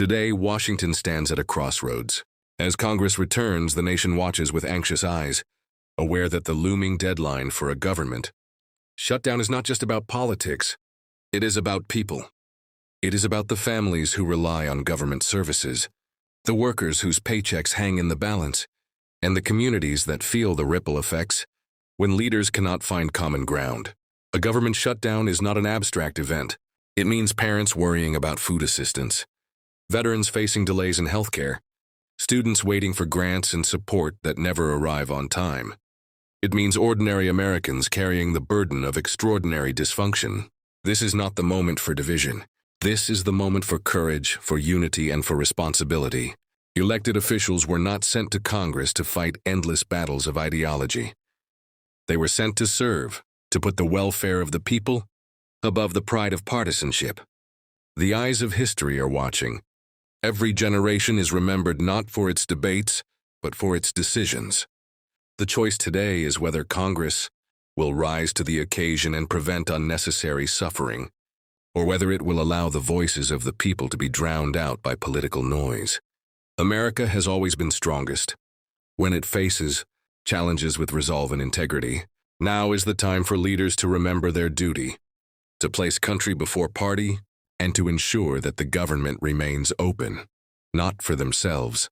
Today, Washington stands at a crossroads. As Congress returns, the nation watches with anxious eyes, aware that the looming deadline for a government shutdown is not just about politics. It is about people. It is about the families who rely on government services, the workers whose paychecks hang in the balance, and the communities that feel the ripple effects when leaders cannot find common ground. A government shutdown is not an abstract event. It means parents worrying about food assistance, veterans facing delays in healthcare, students waiting for grants and support that never arrive on time. It means ordinary Americans carrying the burden of extraordinary dysfunction. This is not the moment for division. This is the moment for courage, for unity, and for responsibility. Elected officials were not sent to Congress to fight endless battles of ideology. They were sent to serve, to put the welfare of the people above the pride of partisanship. The eyes of history are watching. Every generation is remembered not for its debates, but for its decisions. The choice today is whether Congress will rise to the occasion and prevent unnecessary suffering, or whether it will allow the voices of the people to be drowned out by political noise. America has always been strongest when it faces challenges with resolve and integrity. Now is the time for leaders to remember their duty, to place country before party, and to ensure that the government remains open, not for themselves,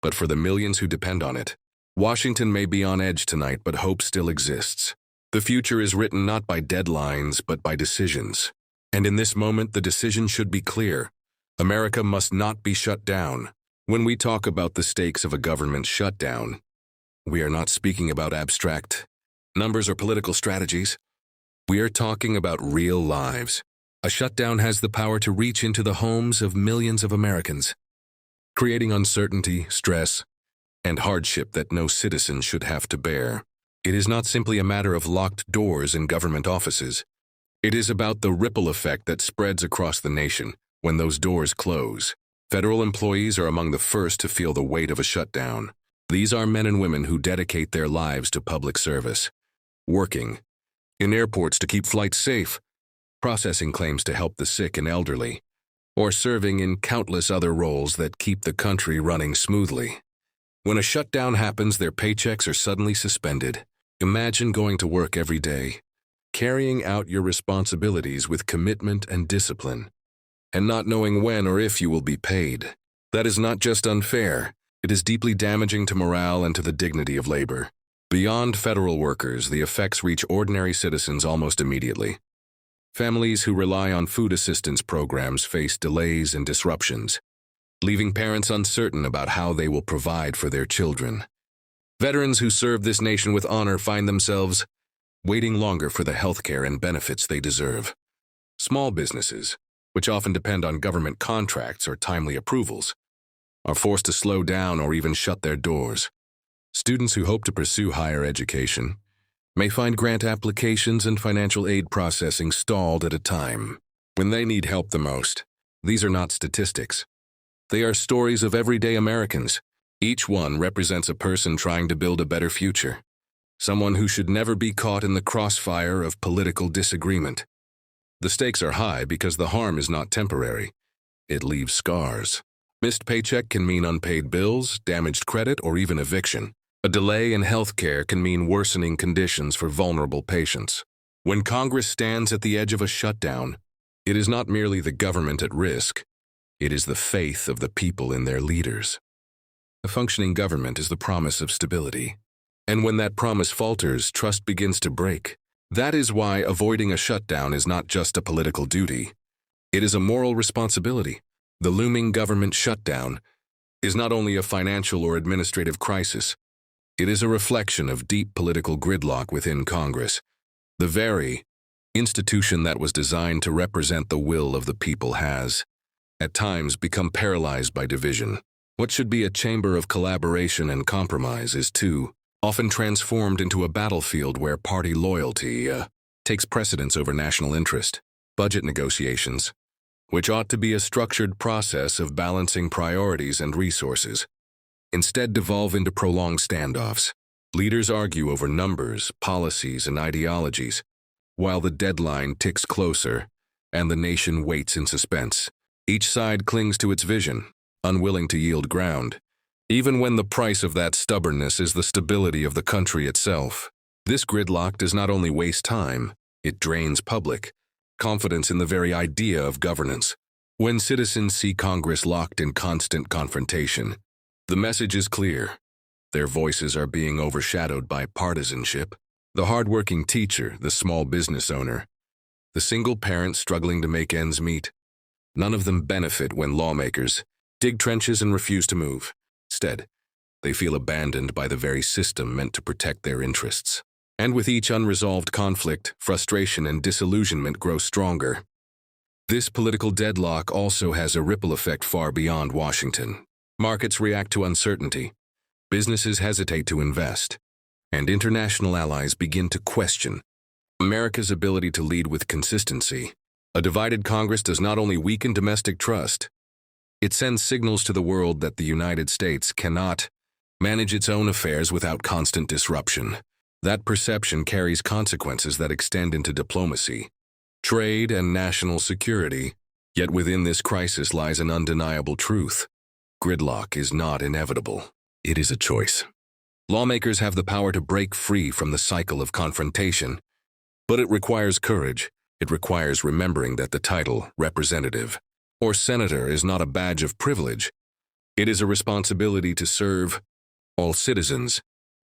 but for the millions who depend on it. Washington may be on edge tonight, but hope still exists. The future is written not by deadlines, but by decisions. And in this moment, the decision should be clear. America must not be shut down. When we talk about the stakes of a government shutdown, we are not speaking about abstract numbers or political strategies. We are talking about real lives. A shutdown has the power to reach into the homes of millions of Americans, creating uncertainty, stress, and hardship that no citizen should have to bear. It is not simply a matter of locked doors in government offices. It is about the ripple effect that spreads across the nation when those doors close. Federal employees are among the first to feel the weight of a shutdown. These are men and women who dedicate their lives to public service, working in airports to keep flights safe, processing claims to help the sick and elderly, or serving in countless other roles that keep the country running smoothly. When a shutdown happens, their paychecks are suddenly suspended. Imagine going to work every day, carrying out your responsibilities with commitment and discipline, and not knowing when or if you will be paid. That is not just unfair, it is deeply damaging to morale and to the dignity of labor. Beyond federal workers, the effects reach ordinary citizens almost immediately. Families who rely on food assistance programs face delays and disruptions, leaving parents uncertain about how they will provide for their children. Veterans who serve this nation with honor find themselves waiting longer for the health care and benefits they deserve. Small businesses, which often depend on government contracts or timely approvals, are forced to slow down or even shut their doors. Students who hope to pursue higher education may find grant applications and financial aid processing stalled at a time when they need help the most. These are not statistics. They are stories of everyday Americans. Each one represents a person trying to build a better future, someone who should never be caught in the crossfire of political disagreement. The stakes are high because the harm is not temporary. It leaves scars. Missed paycheck can mean unpaid bills, damaged credit, or even eviction. A delay in health care can mean worsening conditions for vulnerable patients. When Congress stands at the edge of a shutdown, it is not merely the government at risk. It is the faith of the people in their leaders. A functioning government is the promise of stability. And when that promise falters, trust begins to break. That is why avoiding a shutdown is not just a political duty. It is a moral responsibility. The looming government shutdown is not only a financial or administrative crisis. It is a reflection of deep political gridlock within Congress. The very institution that was designed to represent the will of the people has, at times, become paralyzed by division. What should be a chamber of collaboration and compromise is too often transformed into a battlefield where party loyalty takes precedence over national interest. Budget negotiations, which ought to be a structured process of balancing priorities and resources, instead devolve into prolonged standoffs. Leaders argue over numbers, policies, and ideologies, while the deadline ticks closer and the nation waits in suspense. Each side clings to its vision, unwilling to yield ground, even when the price of that stubbornness is the stability of the country itself. This gridlock does not only waste time, it drains public confidence in the very idea of governance. When citizens see Congress locked in constant confrontation, the message is clear. Their voices are being overshadowed by partisanship. The hardworking teacher, the small business owner, the single parent struggling to make ends meet. None of them benefit when lawmakers dig trenches and refuse to move. Instead, they feel abandoned by the very system meant to protect their interests. And with each unresolved conflict, frustration and disillusionment grow stronger. This political deadlock also has a ripple effect far beyond Washington. Markets react to uncertainty, businesses hesitate to invest, and international allies begin to question America's ability to lead with consistency. A divided Congress does not only weaken domestic trust, it sends signals to the world that the United States cannot manage its own affairs without constant disruption. That perception carries consequences that extend into diplomacy, trade, and national security. Yet within this crisis lies an undeniable truth. Gridlock is not inevitable. It is a choice. Lawmakers have the power to break free from the cycle of confrontation, but it requires courage. It requires remembering that the title, representative or senator, is not a badge of privilege. It is a responsibility to serve all citizens,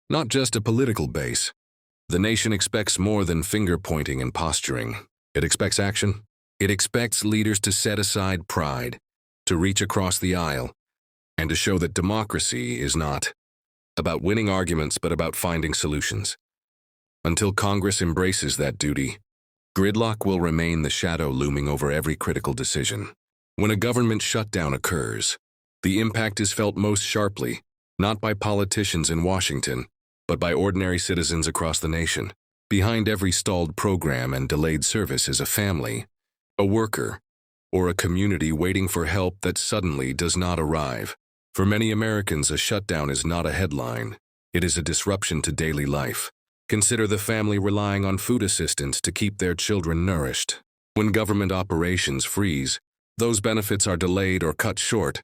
not just a political base. The nation expects more than finger-pointing and posturing. It expects action. It expects leaders to set aside pride, to reach across the aisle, and to show that democracy is not about winning arguments but about finding solutions. Until Congress embraces that duty, gridlock will remain the shadow looming over every critical decision. When a government shutdown occurs, the impact is felt most sharply, not by politicians in Washington, but by ordinary citizens across the nation. Behind every stalled program and delayed service is a family, a worker, or a community waiting for help that suddenly does not arrive. For many Americans, a shutdown is not a headline. It is a disruption to daily life. Consider the family relying on food assistance to keep their children nourished. When government operations freeze, those benefits are delayed or cut short,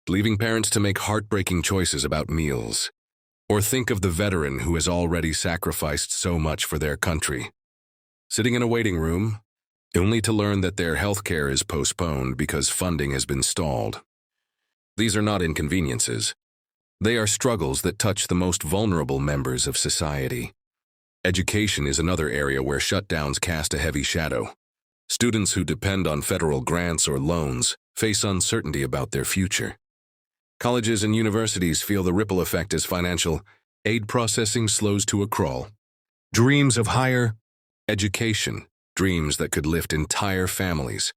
leaving parents to make heartbreaking choices about meals. Or think of the veteran who has already sacrificed so much for their country, sitting in a waiting room, only to learn that their health care is postponed because funding has been stalled. These are not inconveniences. They are struggles that touch the most vulnerable members of society. Education is another area where shutdowns cast a heavy shadow. Students who depend on federal grants or loans face uncertainty about their future. Colleges and universities feel the ripple effect as financial aid processing slows to a crawl. Dreams of higher education, dreams that could lift entire families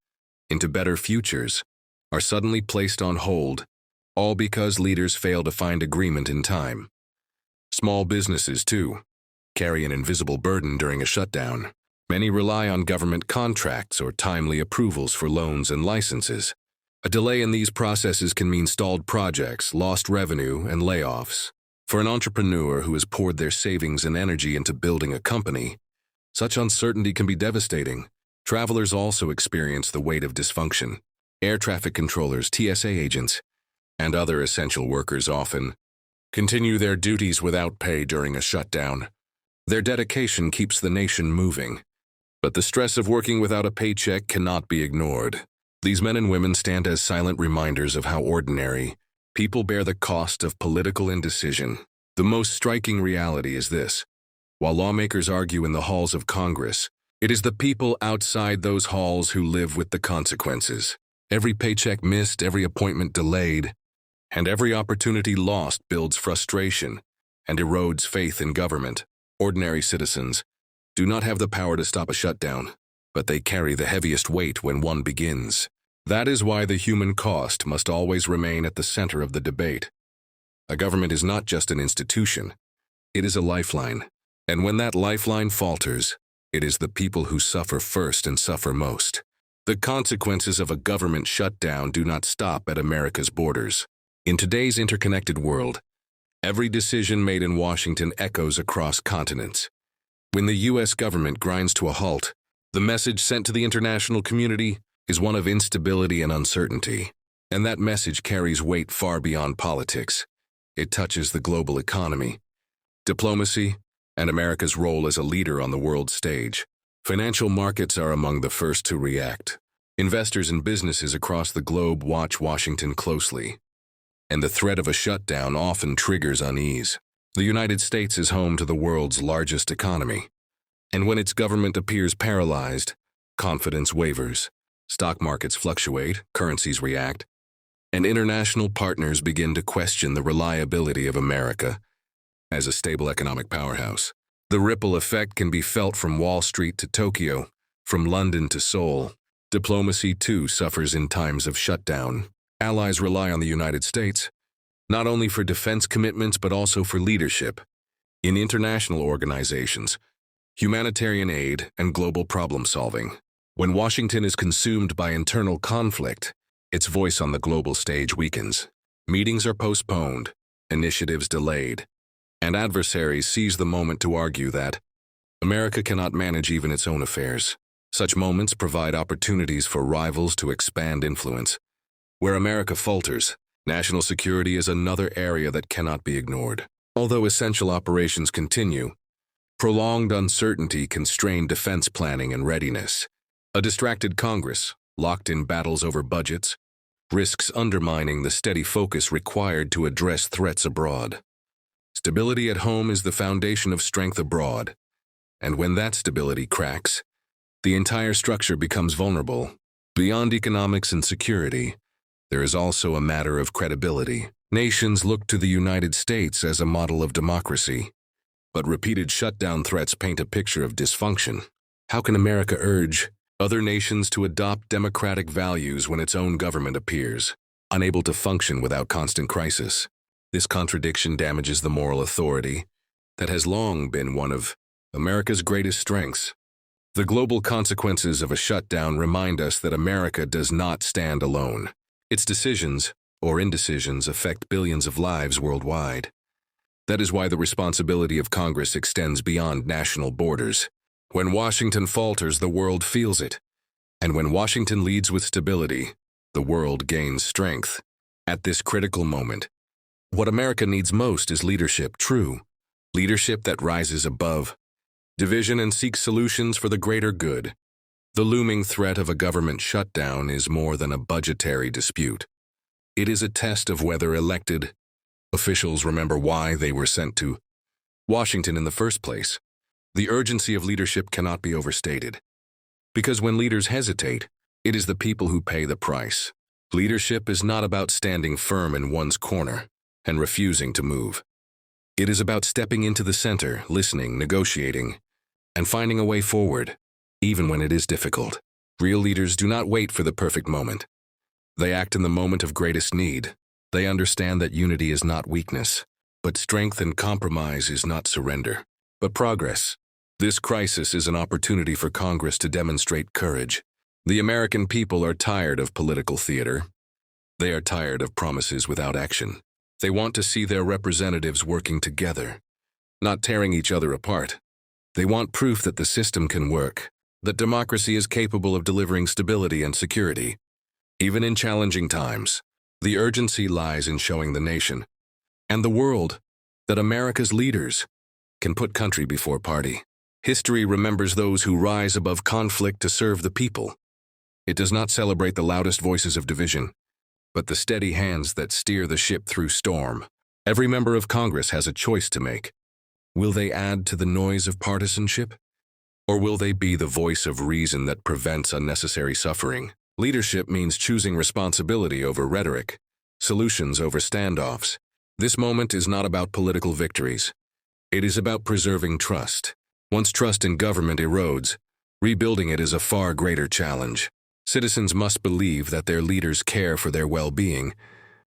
into better futures, are suddenly placed on hold, all because leaders fail to find agreement in time. Small businesses, too, carry an invisible burden during a shutdown. Many rely on government contracts or timely approvals for loans and licenses. A delay in these processes can mean stalled projects, lost revenue, and layoffs. For an entrepreneur who has poured their savings and energy into building a company, such uncertainty can be devastating. Travelers also experience the weight of dysfunction. Air traffic controllers, TSA agents, and other essential workers often continue their duties without pay during a shutdown. Their dedication keeps the nation moving. But the stress of working without a paycheck cannot be ignored. These men and women stand as silent reminders of how ordinary people bear the cost of political indecision. The most striking reality is this: while lawmakers argue in the halls of Congress, it is the people outside those halls who live with the consequences. Every paycheck missed, every appointment delayed, and every opportunity lost builds frustration and erodes faith in government. Ordinary citizens do not have the power to stop a shutdown, but they carry the heaviest weight when one begins. That is why the human cost must always remain at the center of the debate. A government is not just an institution, it is a lifeline. And when that lifeline falters, it is the people who suffer first and suffer most. The consequences of a government shutdown do not stop at America's borders. In today's interconnected world, every decision made in Washington echoes across continents. When the U.S. government grinds to a halt, the message sent to the international community is one of instability and uncertainty, and that message carries weight far beyond politics. It touches the global economy, diplomacy, and America's role as a leader on the world stage. Financial markets are among the first to react. Investors and businesses across the globe watch Washington closely, and the threat of a shutdown often triggers unease. The United States is home to the world's largest economy, and when its government appears paralyzed, confidence wavers, stock markets fluctuate, currencies react, and international partners begin to question the reliability of America as a stable economic powerhouse. The ripple effect can be felt from Wall Street to Tokyo, from London to Seoul. Diplomacy, too, suffers in times of shutdown. Allies rely on the United States, not only for defense commitments but also for leadership in international organizations, humanitarian aid, and global problem-solving. When Washington is consumed by internal conflict, its voice on the global stage weakens. Meetings are postponed, initiatives delayed, and adversaries seize the moment to argue that America cannot manage even its own affairs. Such moments provide opportunities for rivals to expand influence. Where America falters, national security is another area that cannot be ignored. Although essential operations continue, prolonged uncertainty can strain defense planning and readiness. A distracted Congress, locked in battles over budgets, risks undermining the steady focus required to address threats abroad. Stability at home is the foundation of strength abroad, and when that stability cracks, the entire structure becomes vulnerable. Beyond economics and security, there is also a matter of credibility. Nations look to the United States as a model of democracy, but repeated shutdown threats paint a picture of dysfunction. How can America urge other nations to adopt democratic values when its own government appears unable to function without constant crisis? This contradiction damages the moral authority that has long been one of America's greatest strengths. The global consequences of a shutdown remind us that America does not stand alone. Its decisions, or indecisions, affect billions of lives worldwide. That is why the responsibility of Congress extends beyond national borders. When Washington falters, the world feels it. And when Washington leads with stability, the world gains strength. At this critical moment, what America needs most is leadership, true leadership that rises above division and seeks solutions for the greater good. The looming threat of a government shutdown is more than a budgetary dispute. It is a test of whether elected officials remember why they were sent to Washington in the first place. The urgency of leadership cannot be overstated, because when leaders hesitate, it is the people who pay the price. Leadership is not about standing firm in one's corner and refusing to move. It is about stepping into the center, listening, negotiating, and finding a way forward, even when it is difficult. Real leaders do not wait for the perfect moment. They act in the moment of greatest need. They understand that unity is not weakness, but strength, and compromise is not surrender, but progress. This crisis is an opportunity for Congress to demonstrate courage. The American people are tired of political theater. They are tired of promises without action. They want to see their representatives working together, not tearing each other apart. They want proof that the system can work, that democracy is capable of delivering stability and security. Even in challenging times, the urgency lies in showing the nation and the world that America's leaders can put country before party. History remembers those who rise above conflict to serve the people. It does not celebrate the loudest voices of division, but the steady hands that steer the ship through storm. Every member of Congress has a choice to make. Will they add to the noise of partisanship? Or will they be the voice of reason that prevents unnecessary suffering? Leadership means choosing responsibility over rhetoric, solutions over standoffs. This moment is not about political victories. It is about preserving trust. Once trust in government erodes, rebuilding it is a far greater challenge. Citizens must believe that their leaders care for their well-being,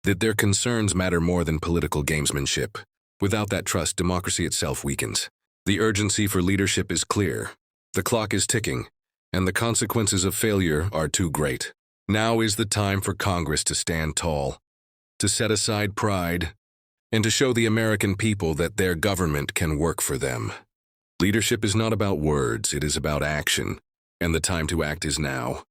that their concerns matter more than political gamesmanship. Without that trust, democracy itself weakens. The urgency for leadership is clear. The clock is ticking, and the consequences of failure are too great. Now is the time for Congress to stand tall, to set aside pride, and to show the American people that their government can work for them. Leadership is not about words, it is about action, and the time to act is now.